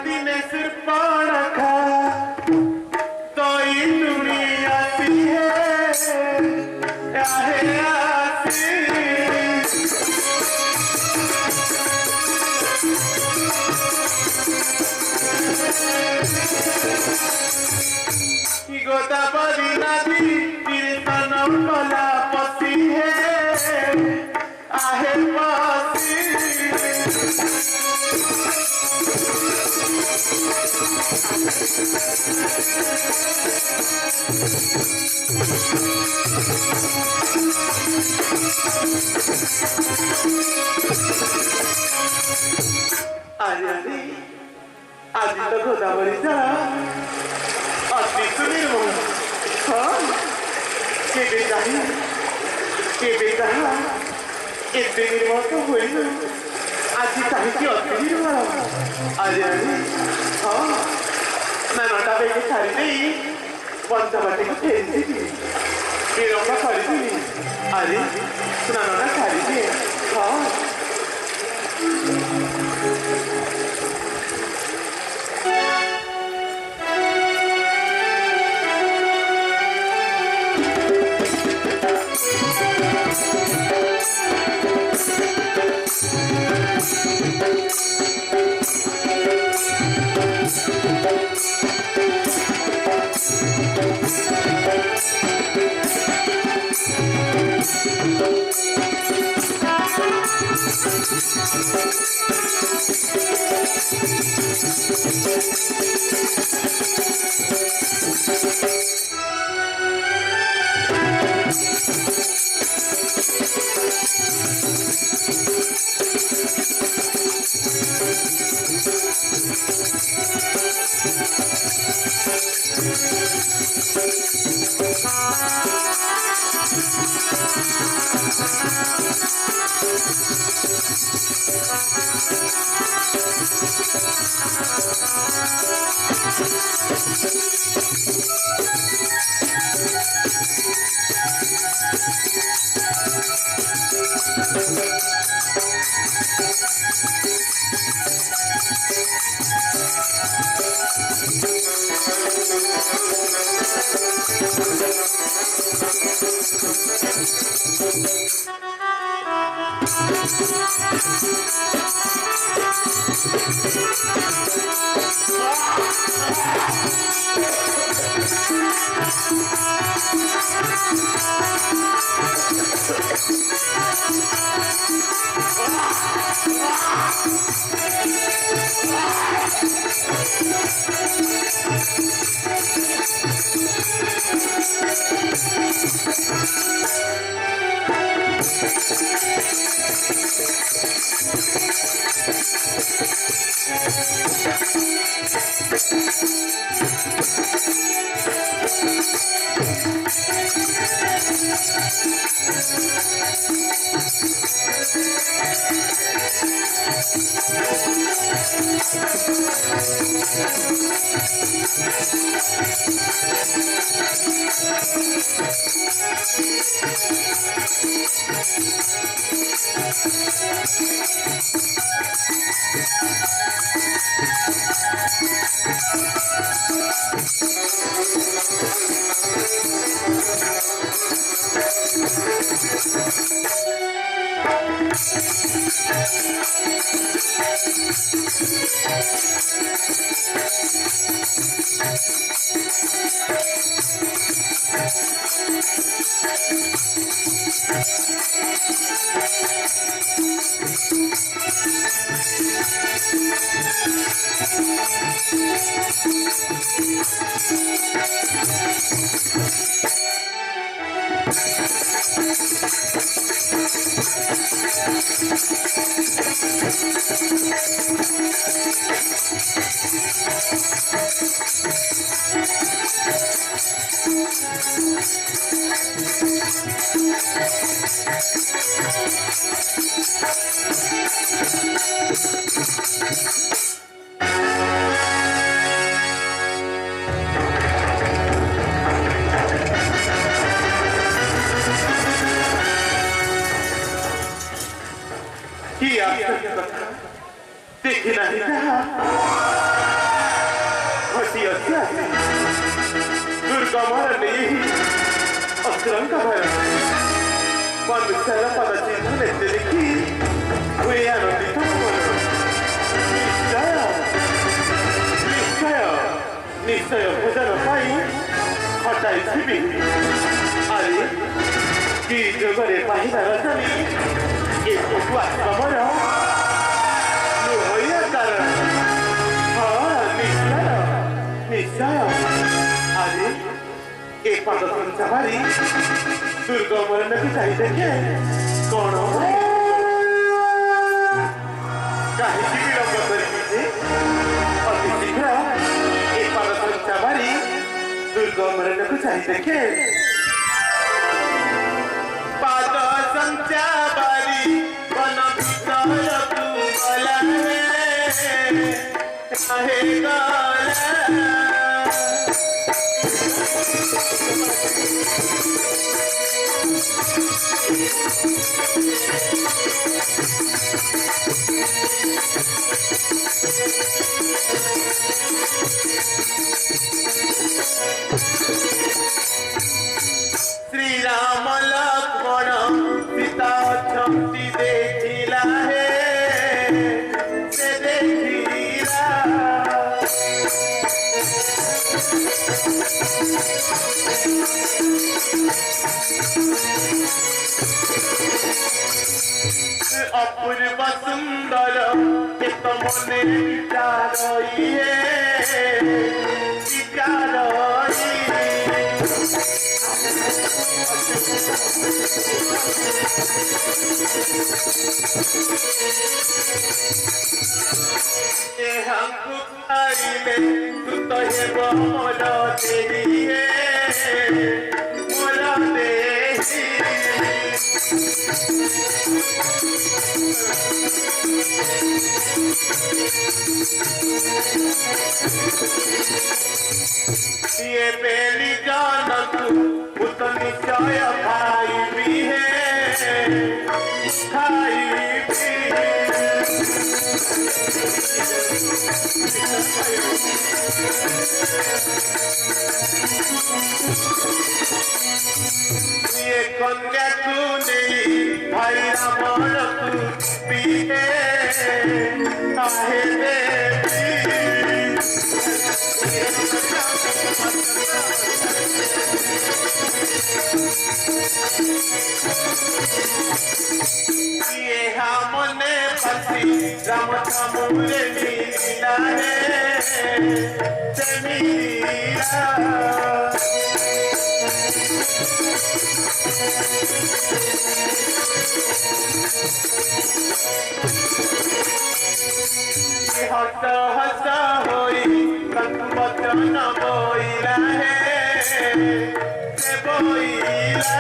दिन सिर पाणखा तो दुनिया सी है आसी गोदावरी नदी तीर्थन कला पसी है आहे पासी आज तो गोदावरीचा अति सुनिर्मळ केबे जाही केबे जाहा एते निर्मळ तो होईल आज काहीची अति निर्मळ आज नानटा बेगे छाड़ी नहीं पंचवटी को फेंसी थी बेरों का खड़ी थी अरे नानटा छाड़ी थी हाँ কি আশ্চর্য কথা, দেখি নাহি তাহা ঘটিয়াছে আছি দুর্গা মহারানী অস্ত্রঙ্ক ভয় মনুষ্যର ପଦଚିହ୍ନ ନେତେ ଦେଖି ହୁଏ ଆନନ୍ଦିତ ମନ। ନିଶ୍ଚୟ ଭୋଜନ ପାଇଁ ହଟାଇଥିବି। ଆରେ କି ଯୋଗରେ ପାହିବାର ଜାଣି ଏସବୁ ଆଶ୍ରମର ନୁହଁୟା କାରଣ। ହଁ ନିଶ୍ଚୟ। ଆରେ ଏ ପାଦ ସଞ୍ଚା ମାରି ଦୁର୍ଗା ମହାରାଣୀକୁ ଯାଇ ଦେଖେ କଣ କାହିଁକି ବିଳମ୍ବ କରିବି ଯେ ଅତି ଶୀଘ୍ର ଏ ପାଦ ସଞ୍ଚା ମାରି ଦୁର୍ଗା ମହାରାଣୀକୁ ଯାଇ ଦେଖେ। ପାଦ ସଞ୍ଚା ମାରି ବନ ଭିତରକୁ ଗଲା କାହେ ଗଲା श्री राम लक्ष्मण सीता छंती देखिला हे से देखिला अपूर्व सुंदर एक मने विचारई हमको खाइले तू तो हे मोर देही मोर देही ये बेली जानतु उत निश्चय खाई भी है खाई भी ये कन्या तू नहीं भाई रामण तू भी है काहे देवी ये हमने पसी राम मुरे मीरा है से मीरा हस हस होई वचन बोइला है से बोइला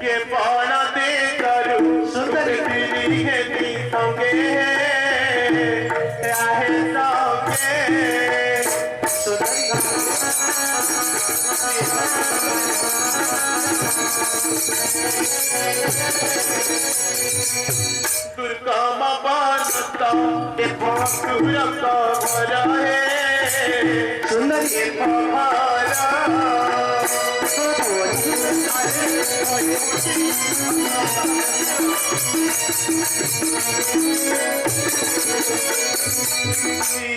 के पाना दे करू सुंदर गिरी है नी संगे राहे संगे दुर्गम बनता ए भक्तुर का घर है सुंदर ये पहाड़ा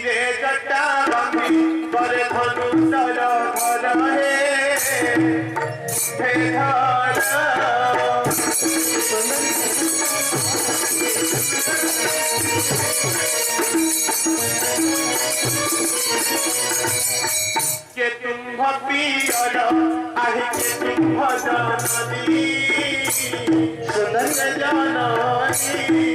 रे जटा बांधी पर धनुषर घर है के तुम पियर आहि के तुम जननी सुंदर जननी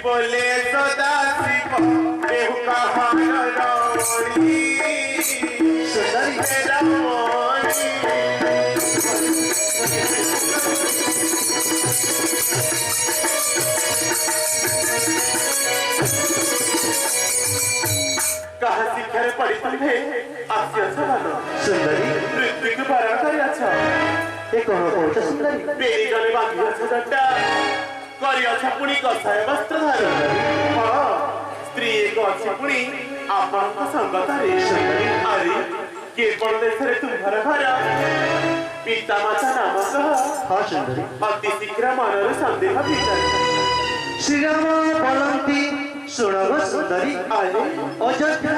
बोले सदा शिव केहू कहार रमणी सुंदरी रमणी कहा शिखर पड़ी तुम्हे आसिया सवाल सुंदरी मृत्यु को बरण कर अच्छा ये कौन कौन सुंदरी बेरी गले बांधी अच्छा दट्टा करी अच्छा पुणी कसाय वस्त्र धारण हाँ स्त्री एक अच्छी पुणी आपण का संगतारे सुंदरी अरे के पण देशरे तुम्हारा घर पिता माता नाम कह हाँ सुंदरी अति शीघ्र मनर संदेह विचार श्री राम बोलती सुनब सुंदरी अरे अयोध्या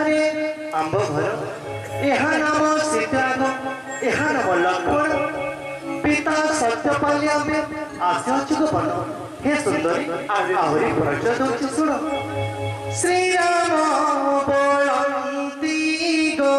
आंब घर यह नाम सीताराम यह नाम लक्ष्मण पिता सत्यपाल्या में आश्चर्य बन हे सुंदरी आहरी परिचय दौच शुण श्री राम बोलती गो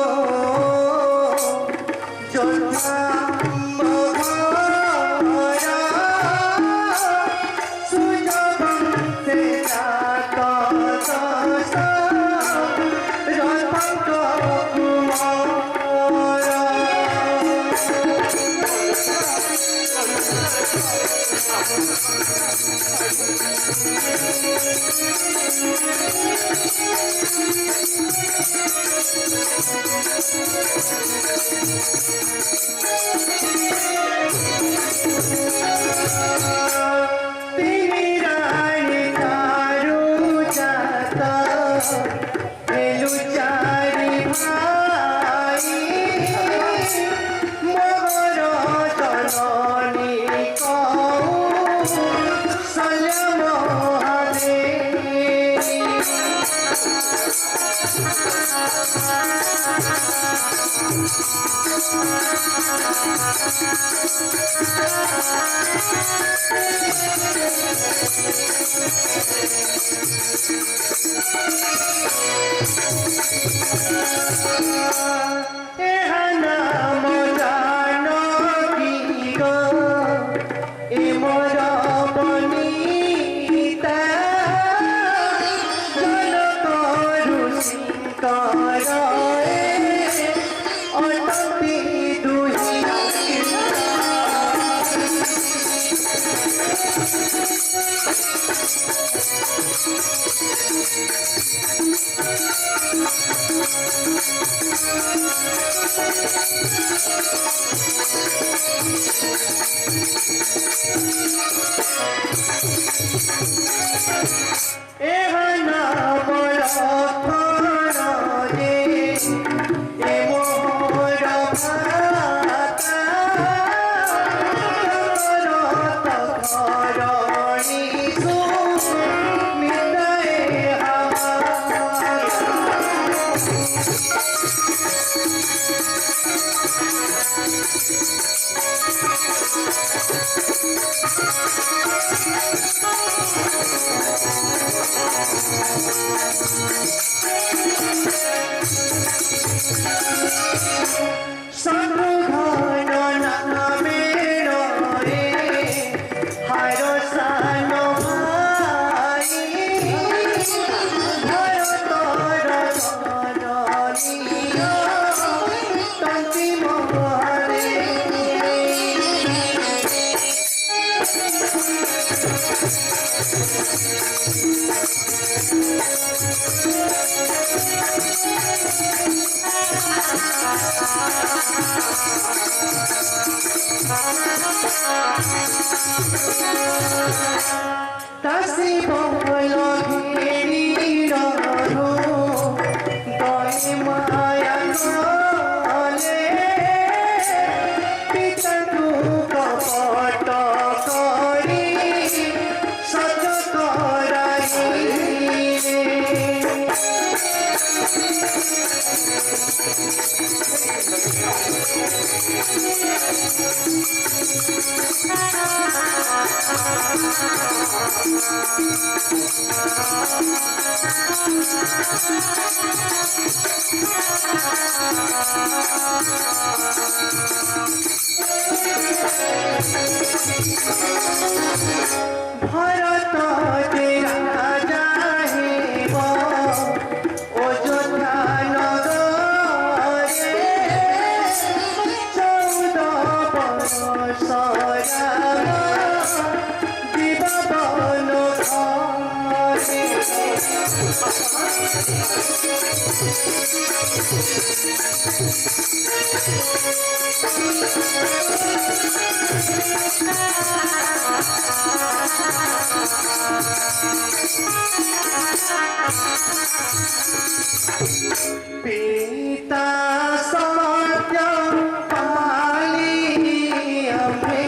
पिता सत्य पाली हमें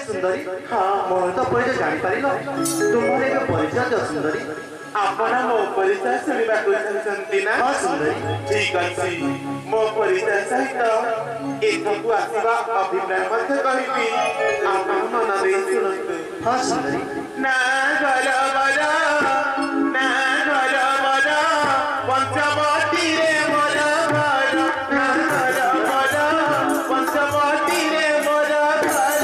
सुंदरी मोर तो परिचय जानी पारिल तुम्हारे एक परिचय दियो सुंदरी आपण मो परिचय शुणिबाकू चाहूछंती ना हाँ सुंदरी ठीक अछि मो परिचय सहित एठकू आसीबा अभिप्राय मध्य कहिबी आपण मन दे सुनतु हाँ सुंदरी ना घर बरा ना घर बरा पंचवटी रे मोर घर ना घर बरा पंचवटी रे मोर घर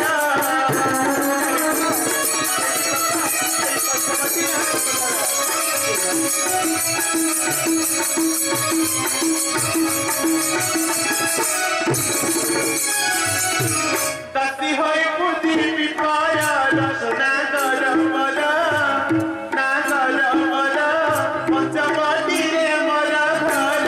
कति होय बुद्धि विपाया रसना गरबरा ना गरबरा पंचवटी रे मोर घर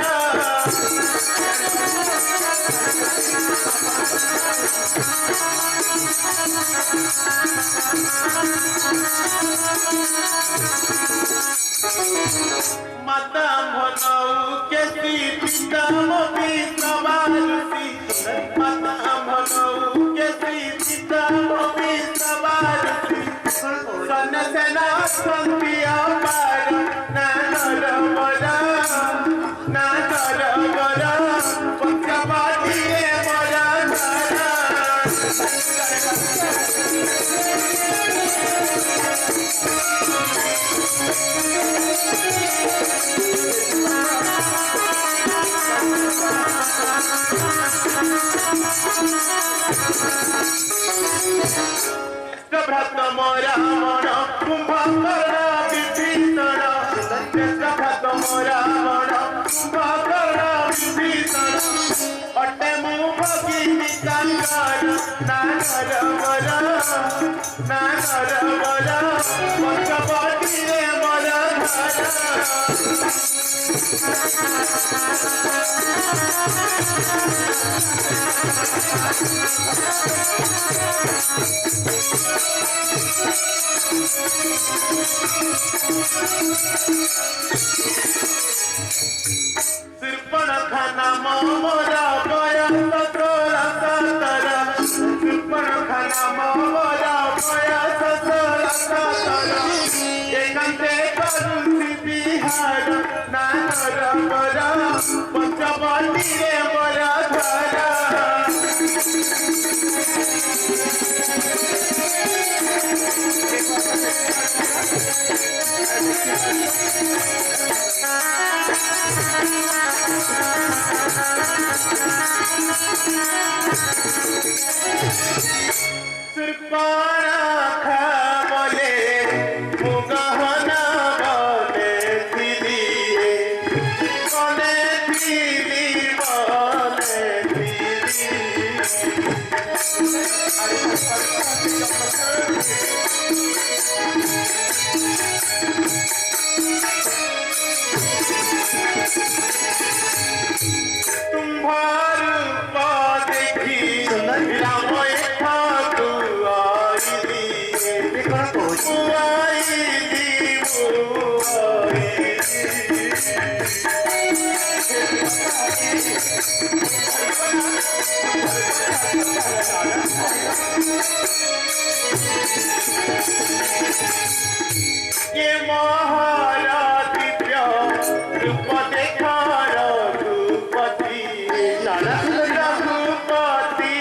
माता भनौ केसी पिता मोपी सवारुसी माता भनौ केसी पिता मोपी सवारुसी सन सेना संतिया पार ना गरबरा ना गरबरा पंचवटी रे मोर घर भ्रात मोरा मन कुंभकर्ण विभीषण भ्रात मोरा मन कुंभकर्ण विभीषण अटे मु भगिनी कंकर ना गरबरा ना गरबरा पंचवटी रे मोर सिर्पण खाना मोरा बयस 16-17 सिर्पण खाना मोरा बयस 16-17 एकांते करुसी बिहार ना गरबरा पंचवटी रे मोर घर सिर्पाणा खामले मुगहना बने दिलिए बने दिली बने दिली ये महाराज रूप देखा रघुपति रघुपति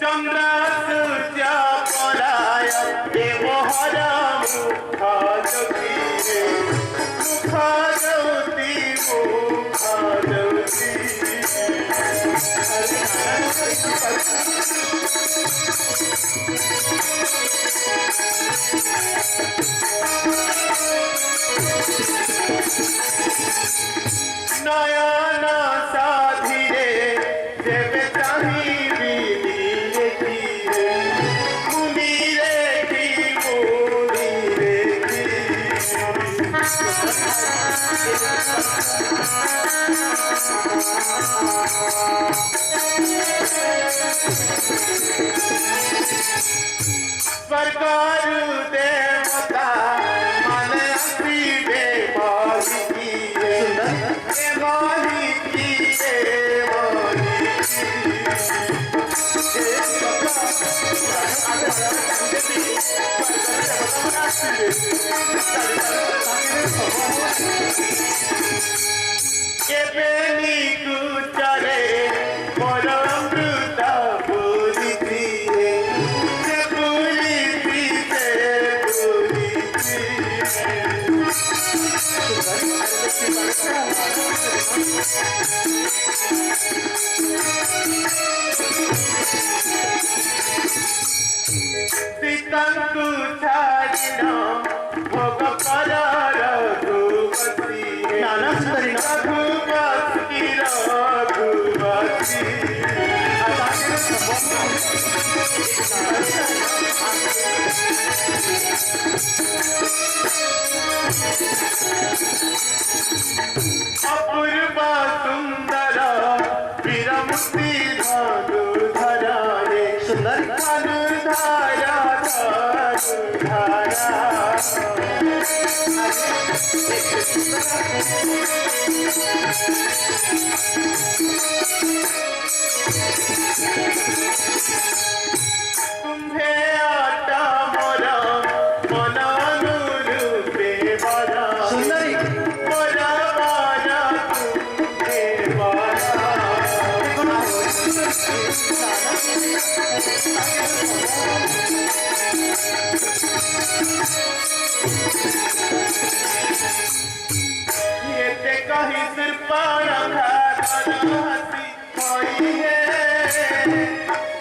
चंद्र सूर्य पराय देवहर नयन साधिरे देवे चाहिए सरकार देवता मन देवाली चले परमृता पूरी सीतंकु छाड़िना भोग कर रघुपति नाना सुंदरी रघुपति अपूर्व सुंदर वीरमुक्ति धनुधरा रे सुंदर धनुधरा धनुधरा तुम्हें आटा मोरा मनानुरूपे बड़ा सुंदरी मोरा बारा तुम्हें बड़ा ये ते कहीं सिर पर हसी होई है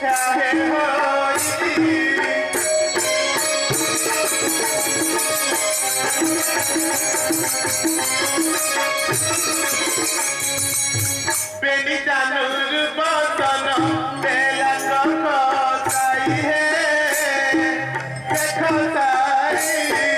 चाहे होई बेनी जानूर बसन बेला कहो साई है देखो साई है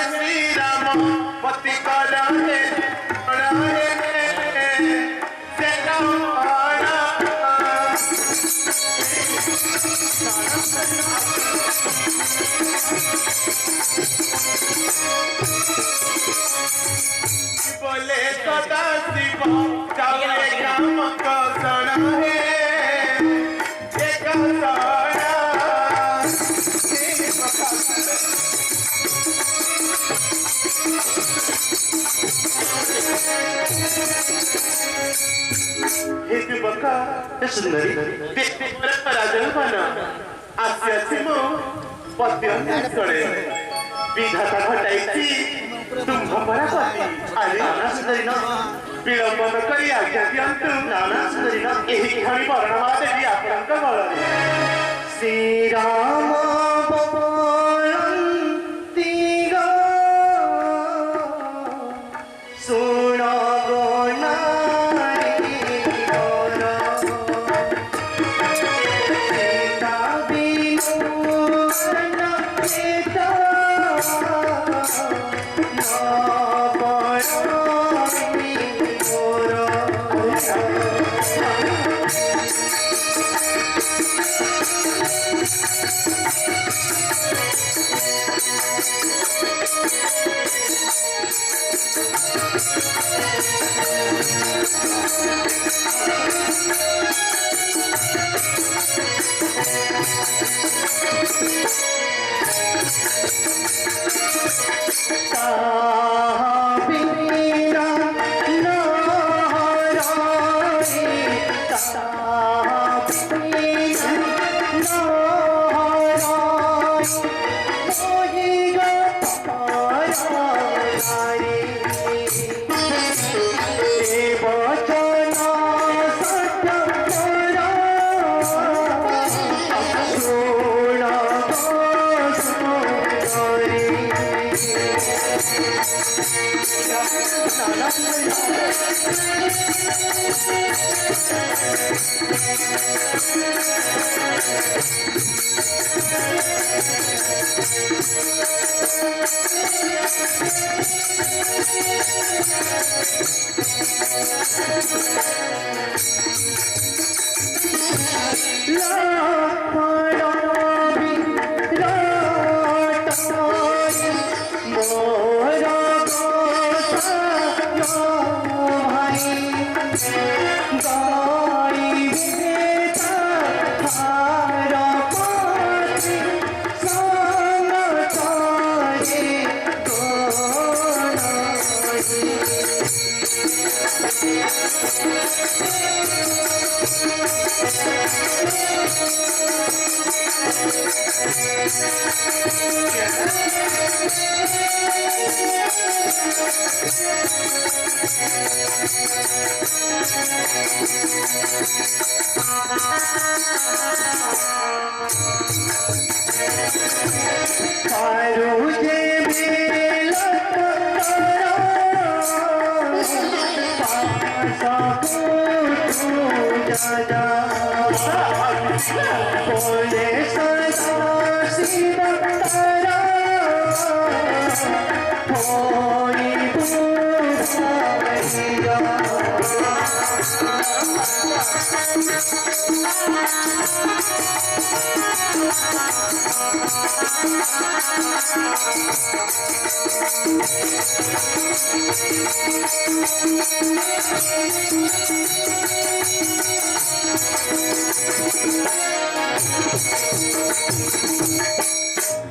श्री राम पति करे बोले सदा शिव चाहे काम कौशल है एक हित बका सुंदरी पराजन आस्य मो पद्य करे विधाता घटाई तुम परापति अरे नाना सुंदरी ना विलंब न करी आज्ञा दियंतु नाना सुंदरी ना एही घड़ी वर्णमाला देवी आपणक बଳରେ श्री राम बलवंती गा सुन गो नारी गा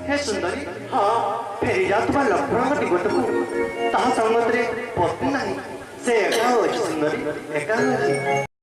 हे सुंदरी हाँ फेरी जा तुम्हार लक्ष्मण घटी गोटे ताहा संगत रे पत्नी नहीं से एका अछि सुंदरी एका अछि